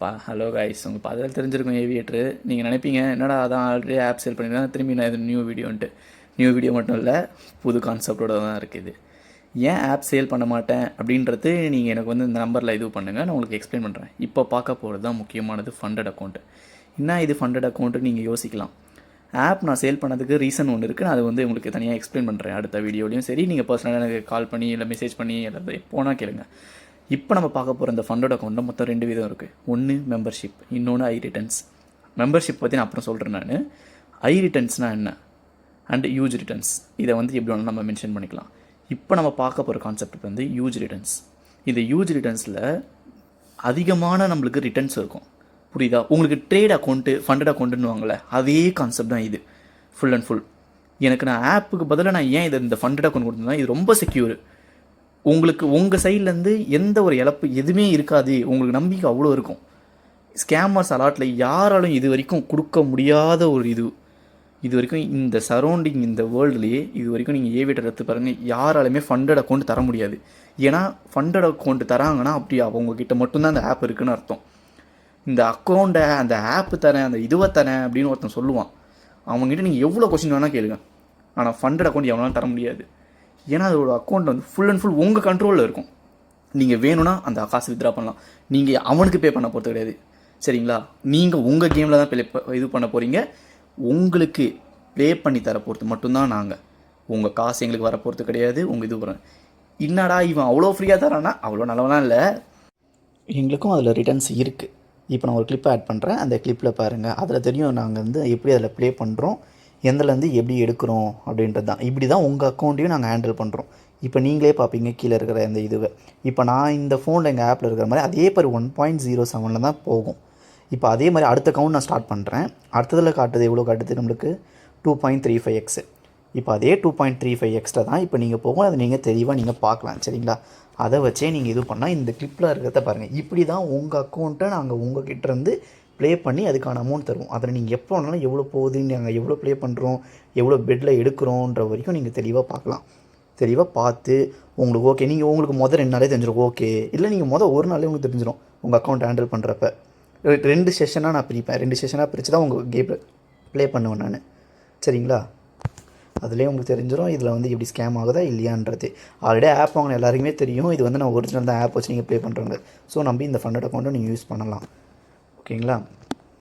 Hello guys, உங்கள் பதில் தெரிஞ்சிருக்கும் ஏவியேட்ரு. நீங்கள் நினைப்பீங்க என்னடா அதான் ஆல்ரெடி ஆப் சேல் பண்ணியிருக்கேன் திரும்பி நான் இது நியூ வீடியோன்ட்டு. நியூ வீடியோ மட்டும் இல்லை, புது கான்செப்டோட தான் இருக்குது. ஏன் ஆப் சேல் பண்ண மாட்டேன் அப்படின்றது நீங்கள் எனக்கு வந்து இந்த நம்பரில் இது பண்ணுங்கள், நான் உங்களுக்கு எக்ஸ்பிளைன் பண்ணுறேன். இப்போ பார்க்க போகிறது தான் முக்கியமானது, ஃபண்டட் அக்கௌண்ட்டு. என்ன இது ஃபண்டட் அக்கௌண்ட்டு நீங்கள் யோசிக்கலாம். ஆப் நான் சேல் பண்ணதுக்கு ரீசன் ஒன்று இருக்குது, நான் அது வந்து உங்களுக்கு தனியாக எக்ஸ்பிளைன் பண்ணுறேன் அடுத்த வீடியோலையும். சரி, நீங்கள் பர்சனலாக எனக்கு கால் பண்ணி இல்லை மெசேஜ் பண்ணி இல்லை போனால் கேளுங்க. இப்போ நம்ம பார்க்க போகிற இந்த ஃபண்டட் அக்கௌண்ட்டில் மொத்தம் 2 விதம் இருக்குது. ஒன்று மெம்பர்ஷிப், இன்னொன்று ஐ ரிட்டர்ன்ஸ். மெம்பர்ஷிப் பற்றி நான் அப்புறம் சொல்கிறேன். நான் ஐ ரிட்டர்ன்ஸ்னால் என்ன அண்ட் யூஜ் ரிட்டர்ன்ஸ், இதை வந்து எப்படி வேணாலும் நம்ம மென்ஷன் பண்ணிக்கலாம். இப்போ நம்ம பார்க்க போகிற கான்செப்ட் வந்து யூஜ் ரிட்டர்ன்ஸ். இந்த யூஜ் ரிட்டர்ன்ஸில் அதிகமான நம்மளுக்கு ரிட்டர்ன்ஸ் இருக்கும். புரியுதா? உங்களுக்கு ட்ரேட் அக்கௌண்ட்டு ஃபண்டட் அக்கௌண்ட்டுன்னு வாங்கல, அதே கான்செப்ட் தான் இது ஃபுல் அண்ட் ஃபுல். எனக்கு நான் ஆப்புக்கு பதிலாக நான் ஏன் இந்த ஃபண்டட் அக்கௌண்ட் கொடுத்தேன்னா, இது ரொம்ப செக்யூர். உங்களுக்கு உங்கள் சைட்லேருந்து எந்த ஒரு இழப்பு எதுவுமே இருக்காது. உங்களுக்கு நம்பிக்கை அவ்வளோ இருக்கும். ஸ்கேமர்ஸ் அலாட்டில் யாராலும் இது வரைக்கும் கொடுக்க முடியாத ஒரு இது வரைக்கும் இந்த சரௌண்டிங் இந்த வேர்ல்டுலேயே இது வரைக்கும் நீங்கள் ஏவியேட்டர் எடுத்து பாருங்கள், யாராலுமே ஃபண்டட் அக்கௌண்ட் தர முடியாது. ஏன்னா ஃபண்டட் அக்கௌண்ட் தராங்கன்னா அப்படி அவங்கக்கிட்ட மட்டும்தான் அந்த ஆப் இருக்குதுன்னு அர்த்தம். இந்த அக்கௌண்ட்டை அந்த ஆப்பு தரேன், அந்த இதுவை தரேன் அப்படின்னு ஒருத்தன் சொல்லுவான். அவங்ககிட்ட நீங்கள் எவ்வளோ கொஸ்டின் வேணால் கேளுங்க, ஆனால் ஃபண்டட் அக்கௌண்ட் எவனாலும் தர முடியாது. ஏன்னா அதோட அக்கௌண்ட் வந்து ஃபுல் அண்ட் ஃபுல் உங்கள் கண்ட்ரோலில் இருக்கும். நீங்கள் வேணும்னா அந்த காசு வித்ட்ரா பண்ணலாம். நீங்கள் அவனுக்கு பே பண்ண போகிறது கிடையாது. சரிங்களா? நீங்கள் உங்கள் கேமில் தான் இது பண்ண போகிறீங்க. உங்களுக்கு ப்ளே பண்ணி தர போகிறது மட்டும்தான் நாங்கள். உங்கள் காசு எங்களுக்கு வர போகிறது கிடையாது. உங்கள் இது போகிறேன் என்னடா இவன் அவ்வளோ ஃப்ரீயாக தரானா, அவ்வளோ நல்லவனா இல்லை. எங்களுக்கும் அதில் ரிட்டர்ன்ஸ் இருக்குது. இப்போ நான் ஒரு கிளிப்பை ஆட் பண்ணுறேன், அந்த கிளிப்பில் பாருங்கள். அதில் தெரியும் நாங்கள் வந்து எப்படி அதில் ப்ளே பண்ணுறோம், எந்தலேருந்து எப்படி எடுக்கிறோம் அப்படின்றது தான். இப்படி தான் உங்கள் அக்கௌண்ட்டையும் நாங்கள் ஹேண்டில் பண்ணுறோம். இப்போ நீங்களே பார்ப்பீங்க கீழே இருக்கிற அந்த இதுவை. இப்போ நான் இந்த ஃபோனில் எங்கள் ஆப்பில் இருக்கிற மாதிரி அதே மாதிரி 1.07 தான் போகும். இப்போ அதே மாதிரி அடுத்த அக்கௌண்ட் நான் ஸ்டார்ட் பண்ணுறேன். அடுத்ததில் காட்டுது எவ்வளோ காட்டுது நம்மளுக்கு 2.35x. இப்போ அதே 2.35x தான் இப்போ நீங்கள் போகும். அதை நீங்கள் தெளிவாக நீங்கள் பார்க்கலாம். சரிங்களா? அதை வச்சே நீங்கள் இது பண்ணால் இந்த கிளிப்பில் இருக்கிறத பாருங்கள். இப்படி தான் உங்கள் அக்கௌண்ட்டை நாங்கள் உங்கள் கிட்டேருந்து ப்ளே பண்ணி அதுக்கான அமௌண்ட் தருவோம். அதில் நீங்கள் எப்போ வேணாலும் எவ்வளோ போகுது, நாங்கள் எவ்வளோ ப்ளே பண்ணுறோம், எவ்வளோ பெட்டில் எடுக்கிறோன்ற வரைக்கும் நீங்கள் தெளிவாக பார்க்கலாம். தெளிவாக பார்த்து உங்களுக்கு ஓகே, நீங்கள் உங்களுக்கு மொதல் 2 நாளே தெரிஞ்சிடும். ஓகே இல்லை நீங்கள் ஒரு நாளே உங்களுக்கு தெரிஞ்சிடும் உங்கள் அக்கௌண்ட் ஹேண்டில் பண்ணுறப்ப. 2 செஷனாக நான் பிரிப்பேன். 2 செஷனாக பிரித்து தான் உங்கள் கேம் ப்ளே பண்ணுவேன் நான். சரிங்களா? அதுலேயே உங்களுக்கு தெரிஞ்சிடும் இதில் வந்து எப்படி ஸ்கேம் ஆகுதா இல்லையான்றது. ஆல்ரெடி ஆப் வாங்கின எல்லாருக்குமே தெரியும் இது வந்து நான் ஒரிஜினல் தான் ஆப் வச்சு நீங்கள் ப்ளே பண்ணுறாங்க. ஸோ நம்பி இந்த ஃபண்டட் அக்கௌண்ட்டை நீங்கள் யூஸ் பண்ணலாம். ஓகேங்களா?